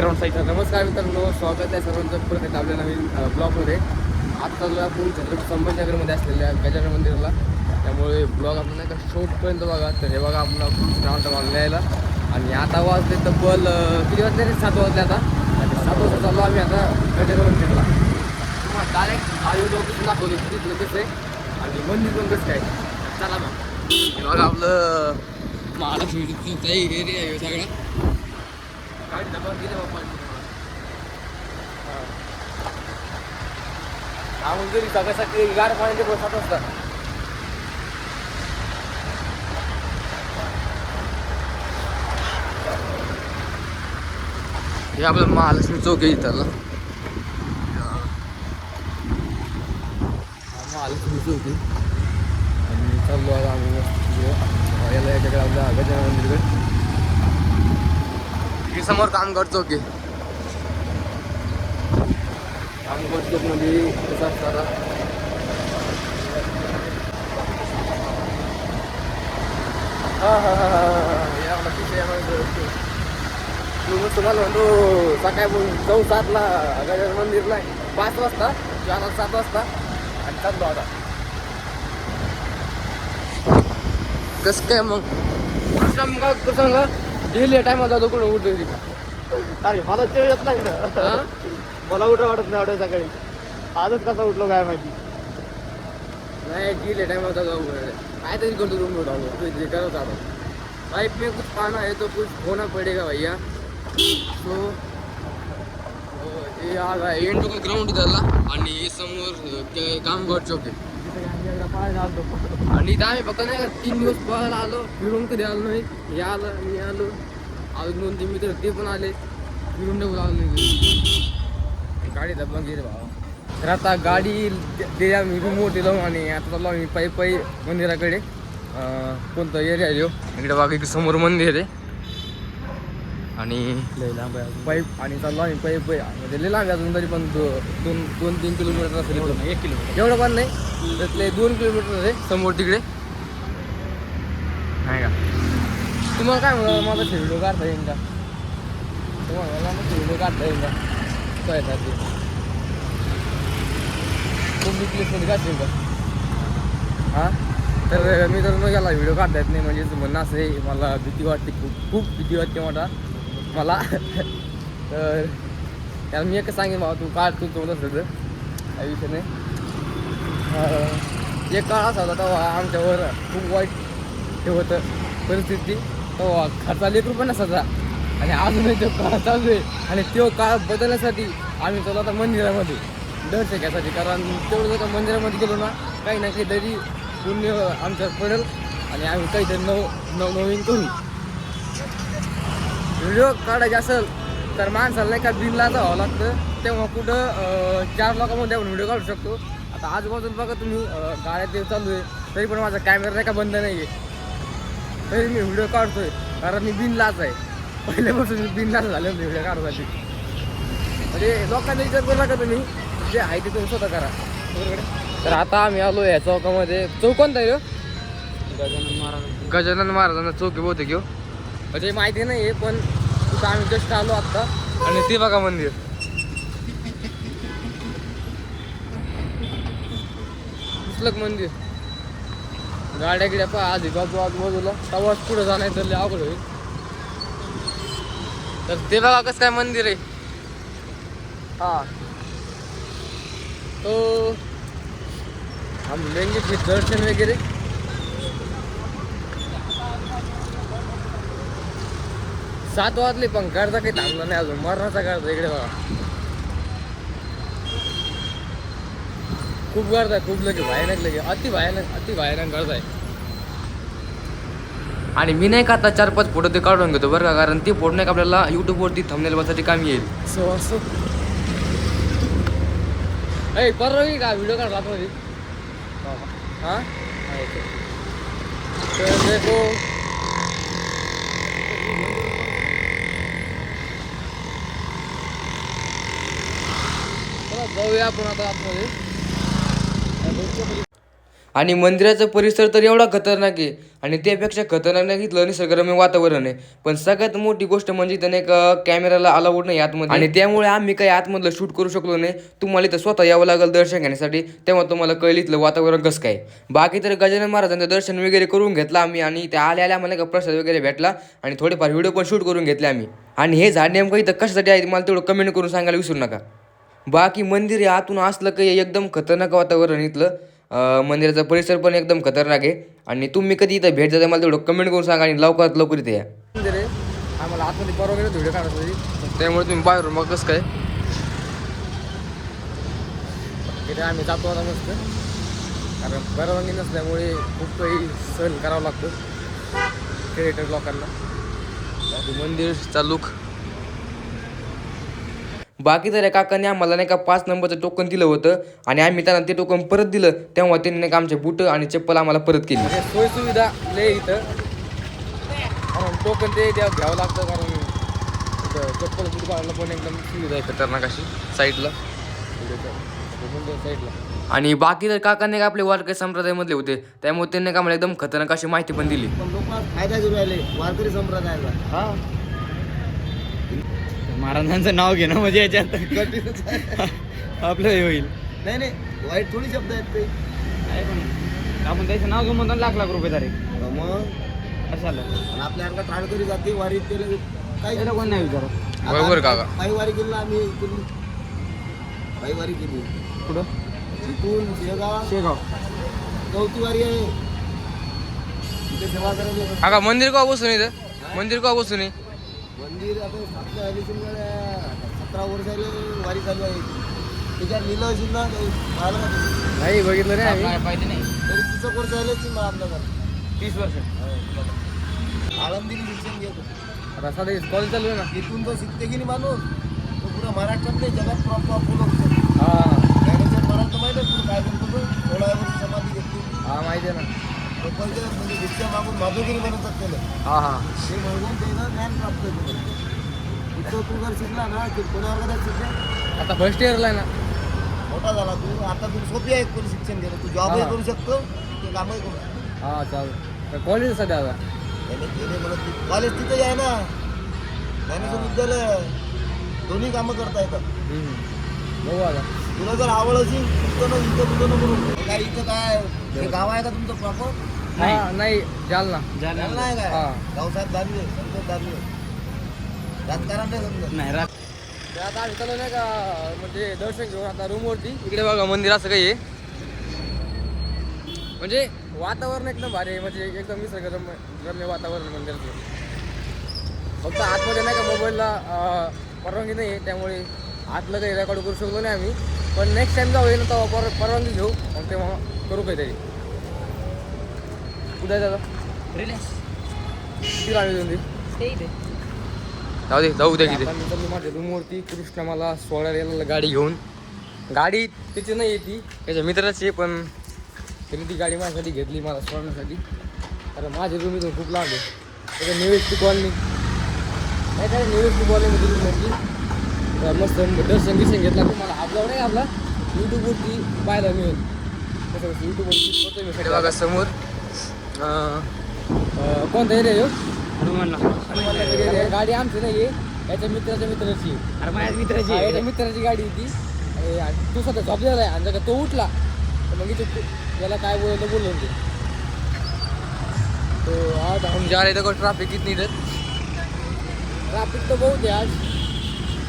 नमस्कार मित्रांनो, स्वागत आहे सर्वांचं परत आपल्या नवीन ब्लॉगमध्ये. आता आपण छत्रपती संभाजीनगरमध्ये असलेल्या गजानन मंदिराला, त्यामुळे ब्लॉग आपण नाही का शेवटपर्यंत बघा. तर हे बघा आपला खूप राऊंड मला यायला. आणि आता वाजले तब्बल किती वाजले रे? 7 वाजले आता. आणि 7 वाजता चाललो आम्ही आता गजानन मंदिरला. तुम्हाला डायरेक्ट आयोग लोकेशन दाखवले तिथलं कसं आहे आणि मंदिर पण कसं काय. चला मग. हे बघा आपलं महालक्ष्मीचा एरिया आहे सगळा. काय डबा गेले बाप्पा. आम्ही जरी सगळ्यासाठी गार पाण्याचे बसत असतात. हे आपलं महालक्ष्मी चौक आहे इथला. महालक्ष्मी चौक आहे आणि चाललो आहे आम्ही याला याच्याकडे आपल्या गजानन मंदिरकडे. ही समोर कामगार चौक आहे. कामगार चौक मध्ये कसं असतं तुम्हाला म्हणतो सकाळी जाऊ 7ला गजानन मंदिरला 5 वाजता किंवा 7 वाजता आणि चाललो आता. कसं काय मग सांगा डेली टायमाला जातो कुठं उठतो. अरे मला ते येत नाही ना. मला उठा वाटत नाही आवडत सकाळी. आजच कसा उठलो काय माहिती नहीं डेली टायमाला जाऊ काय तरी करतो रूम उठावलो तुझे करत आता. लाइफ में कुछ पाना है तो कुछ होना पड़ेगा भैया. सो हे आला एंड का ग्राउंड झाला आणि समोर कामगार चौक आहे. आणि इथं आम्ही फक्त नाही का 3 दिवस पळायला आलो, फिरून कधी आलो नाही. हे आलं मी आलो, अजून 2-3 मित्र ते पण आले, फिरून नाही आलो नाही. गाडी दबा गेली भावा. तर आता गाडी ते आम्ही रिमोट दिलो आणि आता चाललो आम्ही पायी मंदिराकडे. कोणतं एरिया आहे इकडे बाकी समोर मंदिर आहे आणि लय लांब आहे पाईप. आणि चाललो आम्ही पाईप म्हणजे लय लांब अजून तरी पण 2-3 किलोमीटर असेल. 1 किलोमीटर एवढं पण नाही, त्यातले 2 किलोमीटर आहे समोर तिकडे नाही का. तुम्हाला काय म्हणा माझा व्हिडिओ काढता येईल का? तुम्हाला माझा व्हिडिओ काढता येईल का? काय ते खूप प्लेसमध्ये काढतील का? हां तर मी तर न गेला व्हिडिओ काढता येत नाही. म्हणजे म्हणणं असं आहे मला भीती वाटते, खूप भीती वाटते मला. तर त्याला मी एकच सांगेन बाबा तू काढ तू तोडत होतं काही विषय नाही. एक काळ असा होता तेव्हा आमच्यावर खूप वाईट हे होतं परिस्थिती. तेव्हा खर्चा 1 रुपया नसायचा आणि अजूनही तो काळ चालू आहे. आणि तो काळ बदलण्यासाठी आम्ही चला आता मंदिरामध्ये दर्शन घ्यायसाठी. कारण तेवढं जर मंदिरामध्ये गेलो ना काही ना काही तरी पुण्य आमच्यावर पडेल आणि आम्ही काहीतरी नवीन करू. व्हिडिओ काढायचे असेल तर माणसाला नाही का बिनलाचं व्हावं लागतं. तेव्हा कुठं 4 लोकांमध्ये आपण व्हिडिओ काढू शकतो. आता आजूबाजूला बघा तुम्ही गाड्या ते चालू आहे तरी पण माझा कॅमेरा नाही का बंद नाही आहे, तरी मी व्हिडिओ काढतोय. कारण मी बिनलाच आहे, पहिल्यापासून मी बिनलाच झाले व्हिडिओ काढण्यासाठी. म्हणजे लोकांचा विचार करू नका तुम्ही, जे आहे ते तुम्ही स्वतः करा. तर आता आम्ही आलो या चौकामध्ये. चौक कोणता आहे? गजानन महाराजांचा चौक आहे बहुतेक घेऊ, म्हणजे माहिती नाही आहे. पण तिथं आम्ही जस्ट आलो आत्ता आणि ते बघा मंदिर. दिसलं मंदिर. गाड्या गिड्या पहा आजूबाजूला तवाच पुढं जाणार तर अवघड होईल. तर ते बघा कसं काय मंदिर आहे. हा तो हम लेंगे फिर दर्शन वगैरे. सात वाजले पण गर्दा काही थांबला नाही अजून. मरणाचा गर्दा इकडे बघा, खूप गर्दा आहे, खूप लगे भयानक लगे अति भयानक गर्दा आहे. आणि मी नाही का आता 4-5 फोटो ते काढून घेतो बरं का, कारण ते फोटो नाही का आपल्याला यूट्यूबवरती थंबनेल बनवायसाठी काम येईल. सो ऐ परवा का व्हिडिओ काढला आतमध्ये. हां तर देखो जाऊया आपण आता आतमध्ये. आणि मंदिराचा परिसर तर एवढा खतरनाक आहे आणि त्यापेक्षा खतरनाक इथलं निसर्गरम्य वातावरण आहे. पण सगळ्यात मोठी गोष्ट म्हणजे त्याने एक कॅमेराला अलाउड नाही आतमध्ये आणि त्यामुळे आम्ही काही आतमधलं शूट करू शकलो नाही. तुम्हाला इथं स्वतः यावं लागेल दर्शन घेण्यासाठी, तेव्हा तुम्हाला कळेल इथलं वातावरण कसं काय. बाकी तर गजानन महाराजांचं दर्शन वगैरे करून घेतलं आम्ही आणि त्या आल्या आम्हाला का प्रसाद वगैरे भेटला आणि थोडेफार व्हिडिओ पण शूट करून घेतले आम्ही. आणि हे झाड नेमकं इथं कशासाठी आहे मला तेवढं कमेंट करून सांगायला विसरू नका. बाकी मंदिर हे आतून असलं काही एकदम खतरनाक वातावरण इथलं. मंदिराचा परिसर पण एकदम खतरनाक आहे आणि तुम्ही कधी इथं भेट जाता मला तेवढं कमेंट करून सांगा आणि लवकरात लवकर इथे या. मंदिर आहे आम्हाला आतमध्ये परवा व्हिडिओ काढत होती, त्यामुळे तुम्ही बाहेरून मग कसं काय इथे आम्ही जातो आता मस्त, कारण परवानगी नसल्यामुळे खूप काही सहन करावं लागतं क्रिएटर लोकांना. मंदिरचा लुक. बाकी तर काकांनी आम्हाला नाही का 5 नंबरचं टोकन दिलं होतं आणि आम्ही त्यांना ते टोकन परत दिलं, तेव्हा त्यांनी नाही का आमचे बूट आणि चप्पल आम्हाला परत केली. सोय सुविधा लय इथं, कारण टोकन ते घ्यावं लागतं, कारण चप्पल बूट घालायला पण एकदम सुविधा आहे खतरनाक अशी साईडला साईडला. आणि बाकी तर काकांनी का आपले वारकरी संप्रदायामधले होते, त्यामुळे त्यांनी का आम्हाला एकदम खतरनाक अशी माहिती पण दिली. पण लोक फायदा घेऊन राहिले वारकरी संप्रदायाचा. हा महाराजांचं नाव घेणं म्हणजे याच्यात आपलं हे होईल. नाही नाही वाईट थोडी शब्द आहेत ते. नाही पण आपण त्याचं नाव घेऊन म्हणतो लाख लाख रुपये तारीख मग कशाला. आणि आपल्यासारखा ठाणकरी जाते वारी केलं काही कोण नाही विचारत. बरोबर काका. पायी वारी केली आम्ही केली, पायी वारी केली. कुठं इथून शेगाव चौथी वारी आहे तिथे सेवा करायची. काका मंदिर का बसून इथं, मंदिर का बसून मंदिर आता 17 वर्ष झाले वारी चालू आहे. त्याच्यात लिहिलं असेल ना नाही बघितलं नाही आम्ही. पाहिजे नाही तरी 30 वर्ष झाले मला आपल्याला 30 वर्ष आळंदीने शिक्षण घेतो. आता सध्या कॉलेज चालू आहे ना, तिथून तो शिकते की नाही माणूस तो पुरा महाराष्ट्रात नाही जगात प्रॉपर फुलं. हां महाराष्ट्र माहिती आहे तुला काय करतो तो 16 वर्ष समाधी घेतली. हां माहिती आहे ना. लोकांचे म्हणजे भिक्षा मागून माधुगिरी बनवतात त्याला. हां हां ते म्हणून त्याचं ज्ञान प्राप्त होतं. इथं तू जर शिकला ना की कोणा वर्गात शिकला आता फर्स्ट इयरला आहे ना, मोठा झाला तू आता तू सोपी आहे कोणी शिक्षण घेणं. तू जॉबही करू शकतो ते कामही करू शकतो. हां चालेल. कॉलेज सध्या आता त्याने केले म्हणत कॉलेज तिथंही आहे ना, ज्ञानेश्वर विद्यालय. दोन्ही कामं करता येतात. बघू आता तुला जर आवड असेल इथं कुठं नको काय. इथं काय हे गाव आहे का तुमचं प्रॉपर? नाही जालना नाही काय हां गावसाहेब दानवे संतोष दानवे राजकारण नाही समजत नाही. आता आम्ही चालू नाही का म्हणजे दर्शन घेऊन आता रूमवरती. इकडे बघा मंदिर असं काही आहे, म्हणजे वातावरण एकदम भारी आहे, म्हणजे एकदम निसर्गरम्य वातावरण मंदिराचं. फक्त आतमध्ये नाही का मोबाईलला परवानगी नाही आहे, त्यामुळे आतलं काही रेकॉर्ड करू शकलो नाही आम्ही. पण नेक्स्ट टाइम जाऊ ना तेव्हा परवानगी घेऊ, मग तेव्हा करू काहीतरी. कुठे आहे दादा किती लागली तुमची जाऊ दे जाऊ द्या किती. मी माझ्या रूमवरती कृष्णा मला सोडायला यायला गाडी घेऊन. गाडी तिची नाही आहे, ती त्याच्या मित्राची आहे, पण त्यांनी ती गाडी माझ्यासाठी घेतली मला सोडण्यासाठी, कारण माझी रूम इथून खूप लांब आहे. त्याच्या निवेस्टी कॉलनी नाही काय निवेस्टी कॉलनीमध्ये रूम म्हटली. मस्त दर्शन गिर्शन घेतला तुम्हाला आपला नाही आपला यूट्यूबवरती पाहायला मिळेल. कसं यूट्यूबवरती होतो मी सगळं बघा समोर. कोणता एरिया येऊ गाडी आमची नाही आहे, याच्या मित्राच्या मित्राची. अरे माझ्या मित्राची याच्या मित्राची गाडी होती. तू स्वतः झोपलेला आहे आणि जर तो उठला तर मग इथे याला काय बोललो ते. तो आज हम जा रहे थे को ट्रैफिक इतनी इधर ट्रैफिक तो बहुत है आज,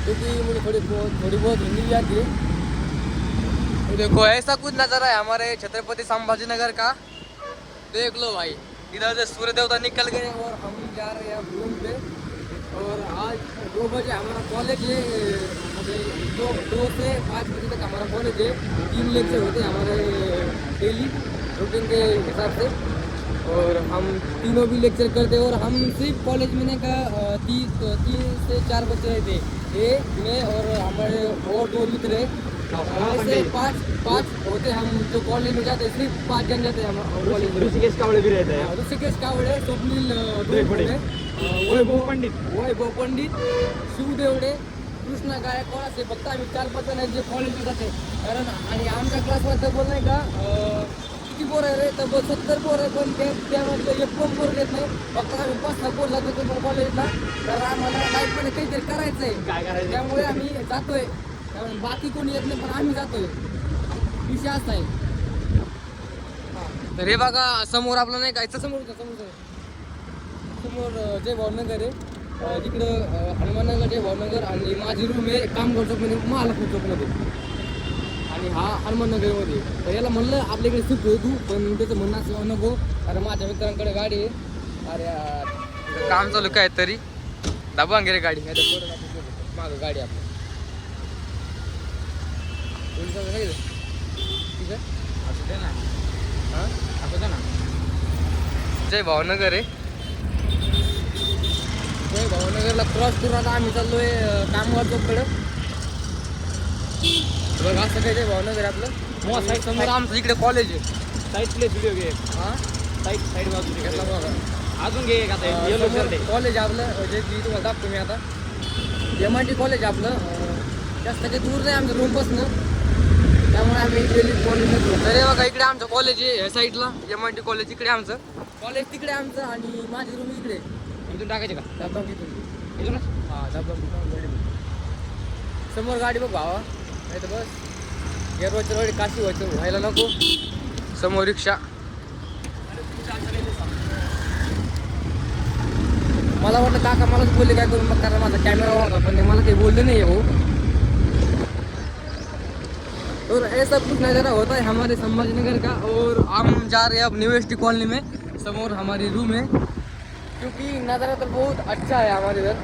क्योंकि मुझे थोड़ी बहुत हिंदी भी आती है. देखो ऐसा कुछ नज़ारा है हमारे छत्रपति संभाजी नगर का. देख लो भाई इधर से सूर्य देवता निकल गए और हम जा रहे हैं रूम पे. और आज 2 बजे हमारा कॉलेज है, मतलब 2 से 5 बजे तक हमारा कॉलेज है. 3 लेक्चर होते हैं हमारे डेली रूटीन के हिसाब से, और हम तीनों भी लेक्चर करते हैं. और हम सिर्फ कॉलेज में का 3 से 4 बच्चे रहते ये मैं और हमारे और 2 मित्र हैं. हमारे 5 होते हम जो कॉलेज में जाते हैं, सिर्फ 5 जन जाते हैं हम कॉलेज में. ऋषिकेश कावड़े भी रहते हैं. ऋषिकेश कावड़े, स्वप्नील वैभव पंडित, शिवदेवडे, कृष्णा गायकवाड असे फक्त आम्ही 4-5 जण आहेत जे कॉलेजमध्ये जाते. कारण आणि आमच्या क्लासमध्ये बोल नाही का 80 पोरं आहे रे, तर 70 पोरं आहे, पण त्यामधलं एक पण पोरं येत नाही. फक्त आम्ही 5-6 पोरं जातो तो कॉलेजला, तर आम्हाला लाईफमध्ये काहीतरी करायचं आहे. काय करायचं? त्यामुळे आम्ही जातोय. त्यामुळे बाकी कोणी येत नाही, पण आम्ही जातोय. विषय असा आहे. तर हे बघा समोर आपलं नाही का, समोर जय भावनगर आहे. तिकडं हनुमाननगर, जय भावनगर आणि माझी रूम आहे कामगार चौकमध्ये, महालक्ष्मी चौकमध्ये. आणि हा हनुमाननगरमध्ये. तर याला म्हणलं आपल्याकडे शिफ्ट हो तू, पण त्याचं म्हणणं असं नको, कारण माझ्या मित्रांकडे गाडी आहे. अरे यार काम चालू काय तरी दाबा रे गाडी, नाही तर मागं गाडी आपली. ठीक आहे, असू दे ना, हां असू दे ना. जय भावनगर आहे. जय भावनगरला क्रॉस करून आता आम्ही चाललोय कामगार चौककडं. बघा असं काय जय भावनगर आपलं. मग साईड समोर आमचं इकडे कॉलेज आहे. साईड प्लेस व्हिडिओ घे. हां साईड बाजू घेतला बघा. अजून घे एक आता येलो शर्ट आहे. कॉलेज आपलं जे की तुम्हाला दाखतो मी आता. MIT कॉलेज आपलं. जास्त काही दूर नाही आमच्या रूमपासनं, त्यामुळे आम्ही डेली कॉलेजला जातो. तर हे बघा इकडे आमचं कॉलेज आहे, ह्या साईडला MIT कॉलेज इकडे आमचं, कॉलेज तिकडे आमचं आणि माझी रूम इकडे. इथून टाकायचे का? दाबा तिथून. इथूनच? हां दाबा समोर गाडी बघ भावा, नाही तर बस गेरवाच्या रोड काशी व्हायला नको. समोर रिक्षा. मला वाटलं काका मलाच बोलले काय करून, मग कारण माझा कॅमेरा होता, पण ते मला काही बोलले नहीं है वो. और ऐसा कुछ नज़ारा होता है हमारे संभाजीनगर का. और हम जा रहे हैं अब यूनिवर्सिटी कॉलोनी में. समोर हमारी रूम है, क्योंकि नज़ारा तो बहुत अच्छा है हमारे इधर.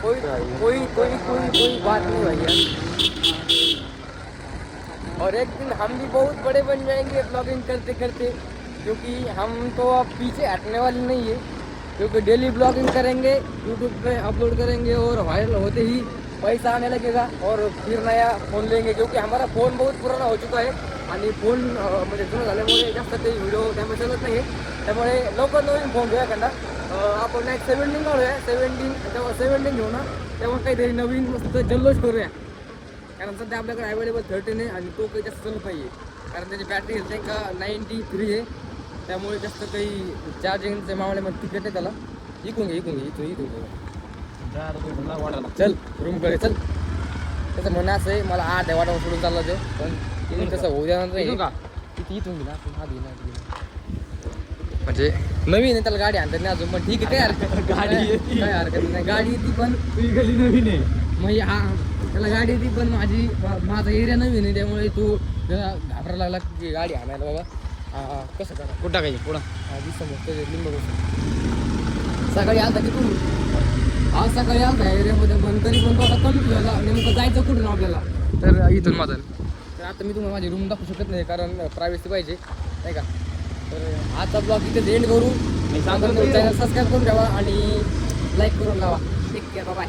कोई कोई कोई कोई कोई बात नहीं भैया. और एक दिन हम भी बहुत बड़े बन जाएंगे ब्लॉगिंग करते करते, क्योंकि हम तो अब पीछे हटने वाले नहीं है. क्योंकि डेली ब्लॉगिंग करेंगे, यूट्यूब पे अपलोड करेंगे और वायरल होते ही पैसा आने लगेगा. और फिर नया फ़ोन लेंगे, क्योंकि हमारा फ़ोन बहुत पुराना हो चुका है आणि फोन म्हणजे जुनं झाल्यामुळे जास्त काही व्हिडिओ त्यामुळे चलत नाही आहे. त्यामुळे लवकर नवीन फोन घेऊया एखादा. आपण एक 17 काढूया. 17 घेऊ ना, तेव्हा काहीतरी नवीन मस्त जल्लोष करूया. कारण सध्या आपल्याकडे अवेलेबल 13 आहे आणि तो काही जास्त चलत नाही आहे, कारण त्याची बॅटरी हेल्थ का 93 आहे. त्यामुळे जास्त काही चार्जिंगच्या मामल्यामध्ये तिकीट आहे त्याला. इकून घे चल रूमकडे चल. त्याचं म्हणणं असं आहे मला 8 वाटावर सोडून चालला तो, पण तिथून तसं होऊ देणार नाही का. इथून गेला म्हणजे नवीन आहे, त्याला गाडी आणतात नाही अजून, पण ठीक आहे काय हरकत गाडी काय हरकत नाही. गाडी येते पण तुझी गली नवीन आहे. मग हा त्याला गाडी येते, पण माझा एरिया नवीन आहे, त्यामुळे तो जरा घाबरायला लागला की गाडी आणायला. बाबा कसं करा कुठं टाकायची पुढं? समजतं लिंब सकाळी आलता की तू आज सकाळी आलता एरियामध्ये, पण तरी पण तो आता कमी झाला. नेमकं जायचं कुठून आपल्याला, तर इथून माझं. तर आता मी तुम्हाला माझी रूम दाखवू शकत नाही, कारण प्रायव्हसी पाहिजे नाही का. तर आजचा ब्लॉग इथे एंड करू. चॅनल सबस्क्राईब करून ठेवा आणि लाईक करून लावा. Take care, bye.